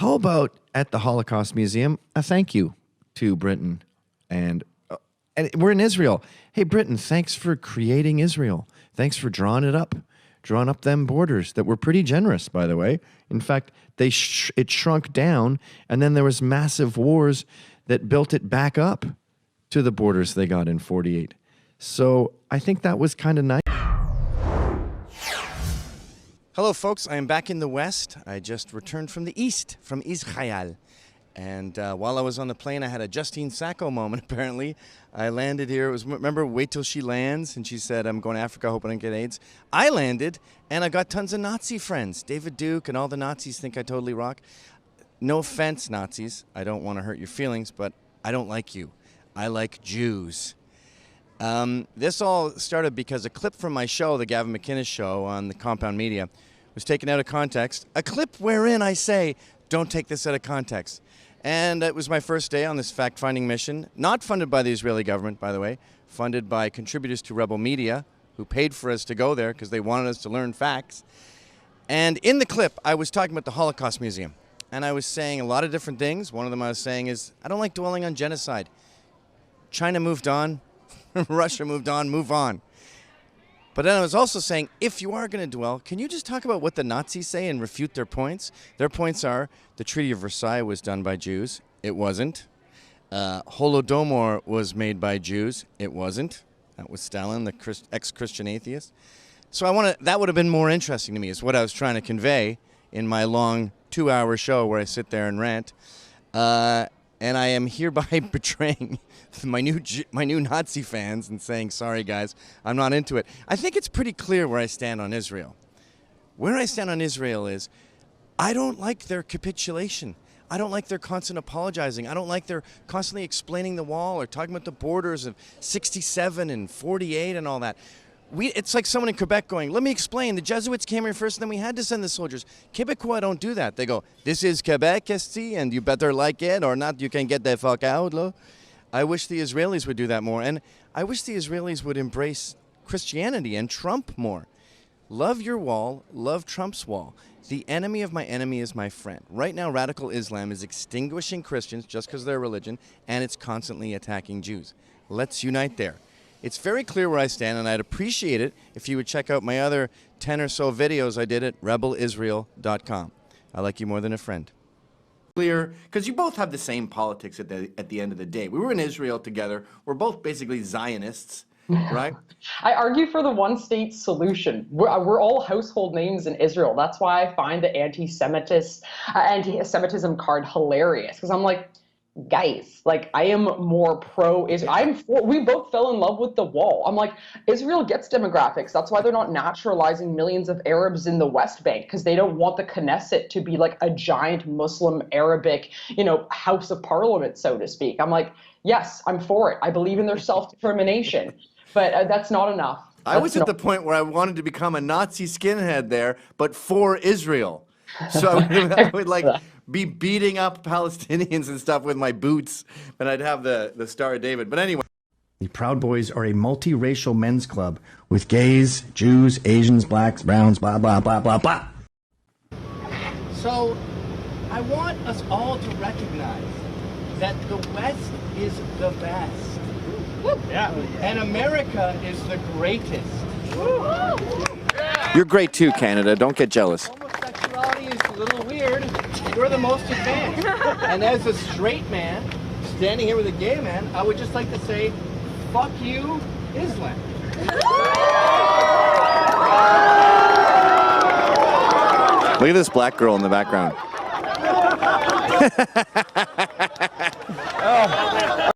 How about at the Holocaust Museum, a thank you to Britain and we're in Israel. Hey, Britain, thanks for creating Israel. Thanks for drawing up them borders that were pretty generous, by the way. In fact, it shrunk down, and then there was massive wars that built it back up to the borders they got in 48. So I think that was kind of nice. Hello, folks. I am back in the West. I just returned from the East, from Israel. And while I was on the plane, I had a Justine Sacco moment, apparently. I landed here. It was, remember, wait till she lands, and she said, I'm going to Africa, hoping I don't get AIDS. I landed, and I got tons of Nazi friends. David Duke and all the Nazis think I totally rock. No offense, Nazis. I don't want to hurt your feelings, but I don't like you. I like Jews. This all started because a clip from my show, the Gavin Mcinnes show on the Compound Media, was taken out of context. A clip wherein I say, don't take this out of context. And it was my first day on this fact-finding mission, not funded by the Israeli government, by the way, funded by contributors to Rebel Media, who paid for us to go there because they wanted us to learn facts. And in the clip, I was talking about the Holocaust Museum. And I was saying a lot of different things. One of them I was saying is, I don't like dwelling on genocide. China moved on. Russia moved on. Move on. But then I was also saying, if you are going to dwell, can you just talk about what the Nazis say and refute their points? Their points are, the Treaty of Versailles was done by Jews. It wasn't. Holodomor was made by Jews. It wasn't. That was Stalin, the ex-Christian atheist. So that would have been more interesting to me, is what I was trying to convey in my long 2-hour show where I sit there and rant. And I am hereby betraying my new Nazi fans and saying, sorry, guys, I'm not into it. I think it's pretty clear where I stand on Israel. Where I stand on Israel is, I don't like their capitulation. I don't like their constant apologizing. I don't like their constantly explaining the wall or talking about the borders of 67 and 48 and all that. It's like someone in Quebec going, let me explain. The Jesuits came here first, and then we had to send the soldiers. Quebecois don't do that. They go, this is Quebec, esti, and you better like it, or not, you can get the fuck out. Lo. I wish the Israelis would do that more. And I wish the Israelis would embrace Christianity and Trump more. Love your wall, love Trump's wall. The enemy of my enemy is my friend. Right now, radical Islam is extinguishing Christians just because of their religion, and it's constantly attacking Jews. Let's unite there. It's very clear where I stand, and I'd appreciate it if you would check out my other 10 or so videos I did at rebelisrael.com. I like you more than a friend. Clear, because you both have the same politics at the end of the day. We were in Israel together. We're both basically Zionists, right? I argue for the one-state solution. We're all household names in Israel. That's why I find the anti-Semitism card hilarious, because I'm like, guys, like, I am more pro-Israel. We both fell in love with the wall. I'm like, Israel gets demographics. That's why they're not naturalizing millions of Arabs in the West Bank, because they don't want the Knesset to be like a giant Muslim Arabic, House of Parliament, so to speak. I'm like, yes, I'm for it. I believe in their self-determination, but that's not enough. I was at the point where I wanted to become a Nazi skinhead there, but for Israel. So I would like be beating up Palestinians and stuff with my boots, and I'd have the Star of David. But anyway. The Proud Boys are a multiracial men's club with gays, Jews, Asians, blacks, browns, blah, blah, blah, blah, blah. So I want us all to recognize that the West is the best. Yeah. And America is the greatest. You're great too, Canada. Don't get jealous. Homosexuality is a little weird. We're the most advanced. And as a straight man, standing here with a gay man, I would just like to say, fuck you, Islam. Look at this black girl in the background. Oh.